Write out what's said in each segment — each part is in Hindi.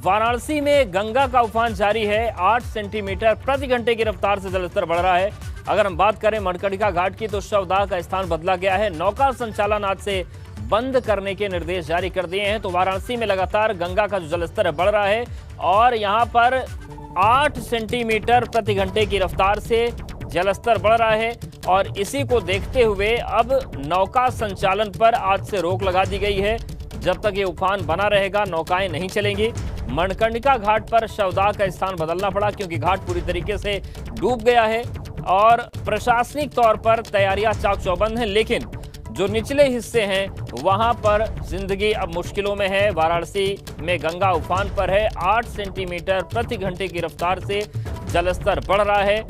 वाराणसी में गंगा का उफान जारी है। 8 सेंटीमीटर प्रति घंटे की रफ्तार से जलस्तर बढ़ रहा है। अगर हम बात करें मणिकर्णिका घाट की तो शवदाह का स्थान बदला गया है। नौका संचालन आज से बंद करने के निर्देश जारी कर दिए हैं। तो वाराणसी में लगातार गंगा का जो जलस्तर है बढ़ रहा है और यहां पर 8 सेंटीमीटर प्रति घंटे की रफ्तार से जलस्तर बढ़ रहा है और इसी को देखते हुए अब नौका संचालन पर आज से रोक लगा दी गई है। जब तक ये उफान बना रहेगा नौकाएं नहीं चलेंगी। मणिकर्णिका घाट पर शवदाह का स्थान बदलना पड़ा क्योंकि घाट पूरी तरीके से डूब गया है और प्रशासनिक तौर पर तैयारियां चाक चौबंद हैं, लेकिन जो निचले हिस्से हैं वहां पर जिंदगी अब मुश्किलों में है। वाराणसी में गंगा उफान पर है। 8 सेंटीमीटर प्रति घंटे की रफ्तार से जलस्तर बढ़ रहा है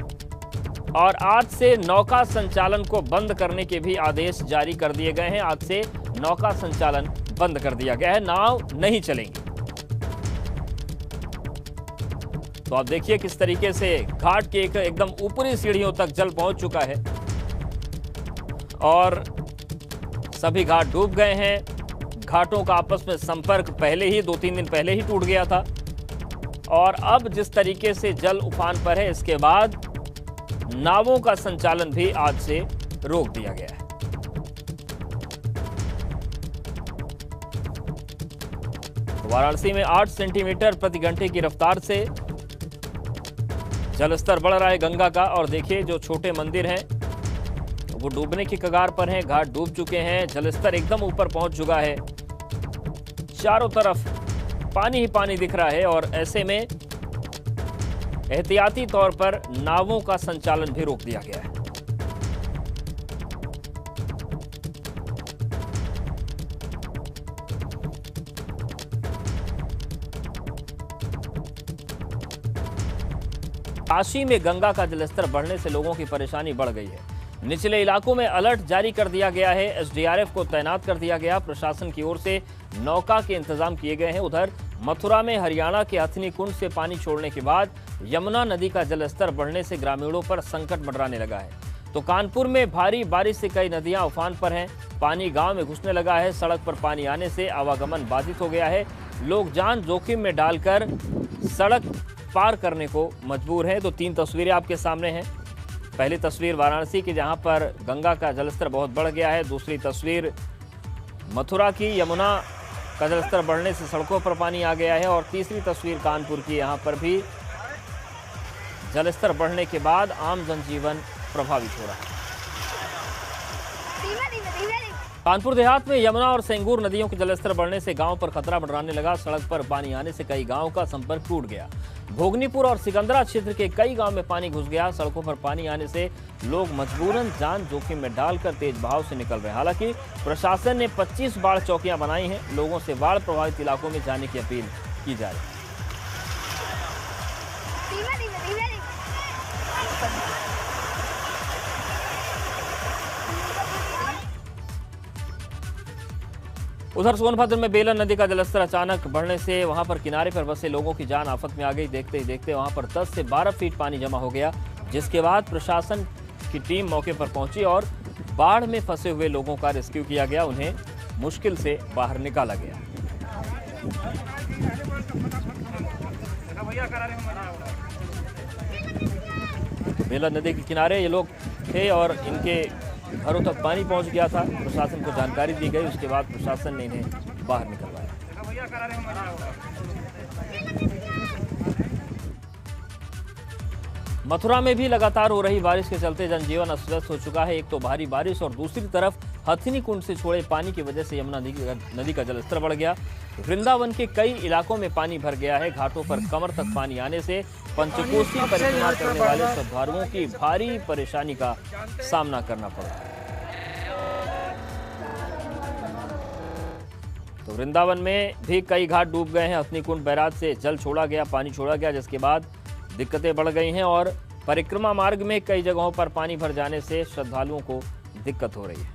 और आज से नौका संचालन को बंद करने के भी आदेश जारी कर दिए गए हैं। आज से नौका संचालन बंद कर दिया गया है, नाव नहीं चलेंगी। तो आप देखिए किस तरीके से घाट के एकदम ऊपरी सीढ़ियों तक जल पहुंच चुका है और सभी घाट डूब गए हैं। घाटों का आपस में संपर्क पहले ही 2-3 दिन पहले ही टूट गया था और अब जिस तरीके से जल उफान पर है इसके बाद नावों का संचालन भी आज से रोक दिया गया है। वाराणसी में 8 सेंटीमीटर प्रति घंटे की रफ्तार से जलस्तर बढ़ रहा है गंगा का और देखिए जो छोटे मंदिर हैं वो डूबने की कगार पर हैं। घाट डूब चुके हैं, जलस्तर एकदम ऊपर पहुंच चुका है। चारों तरफ पानी ही पानी दिख रहा है और ऐसे में एहतियाती तौर पर नावों का संचालन भी रोक दिया गया है। काशी में गंगा का जलस्तर बढ़ने से लोगों की परेशानी बढ़ गई है। निचले इलाकों में अलर्ट जारी कर दिया गया है। एसडीआरएफ को तैनात कर दिया गया। प्रशासन की ओर से नौका के इंतजाम किए गए हैं। उधर मथुरा में हरियाणा के हथनी कुंड से पानी छोड़ने के बाद यमुना नदी का जलस्तर बढ़ने से ग्रामीणों पर संकट मंडराने लगा है। तो कानपुर में भारी बारिश से कई नदियां उफान पर हैं। पानी गांव में घुसने लगा है। सड़क पर पानी आने से आवागमन बाधित हो गया है। लोग जान जोखिम में डालकर सड़क पार करने को मजबूर हैं। तो 3 तस्वीरें आपके सामने हैं। पहली तस्वीर वाराणसी की जहां पर गंगा का जलस्तर बहुत बढ़ गया है। दूसरी तस्वीर मथुरा की, यमुना का जलस्तर बढ़ने से सड़कों पर पानी आ गया है और तीसरी तस्वीर कानपुर की, यहां पर भी जलस्तर बढ़ने के बाद आम जनजीवन प्रभावित हो रहा है। कानपुर देहात में यमुना और सेंगूर नदियों के जलस्तर बढ़ने से गांव पर खतरा मंडराने लगा। सड़क पर पानी आने से कई गांवों का संपर्क टूट गया। भोगनीपुर और सिकंदरा क्षेत्र के कई गांव में पानी घुस गया। सड़कों पर पानी आने से लोग मजबूरन जान जोखिम में डालकर तेज बहाव से निकल रहे हैं। हालांकि प्रशासन ने 25 बाढ़ चौकियां बनाई हैं। लोगों से बाढ़ प्रभावित इलाकों में जाने की अपील की जा रही है। उधर सोनभद्र में बेलन नदी का जलस्तर अचानक बढ़ने से वहां पर किनारे पर बसे लोगों की जान आफत में आ गई। देखते ही देखते वहां पर 10 से 12 फीट पानी जमा हो गया, जिसके बाद प्रशासन की टीम मौके पर पहुंची और बाढ़ में फंसे हुए लोगों का रेस्क्यू किया गया। उन्हें मुश्किल से बाहर निकाला गया। बेलन नदी के किनारे ये लोग थे और इनके घरों तक पानी पहुंच गया था। प्रशासन को जानकारी दी गई, उसके बाद प्रशासन ने इन्हें बाहर निकलवाया। मथुरा में भी लगातार हो रही बारिश के चलते जनजीवन अस्त-व्यस्त हो चुका है। एक तो भारी बारिश और दूसरी तरफ हथनी कुंड से छोड़े पानी की वजह से यमुना नदी का जलस्तर बढ़ गया। वृंदावन के कई इलाकों में पानी भर गया है। घाटों पर कमर तक पानी आने से पंचकोसी परिक्रमा करने वाले श्रद्धालुओं की भारी परेशानी का सामना करना पड़ा। तो वृंदावन में भी कई घाट डूब गए हैं। हथनी कुंड बैराज से जल छोड़ा गया, पानी छोड़ा गया, जिसके बाद दिक्कतें बढ़ गई हैं और परिक्रमा मार्ग में कई जगहों पर पानी भर जाने से श्रद्धालुओं को दिक्कत हो रही है।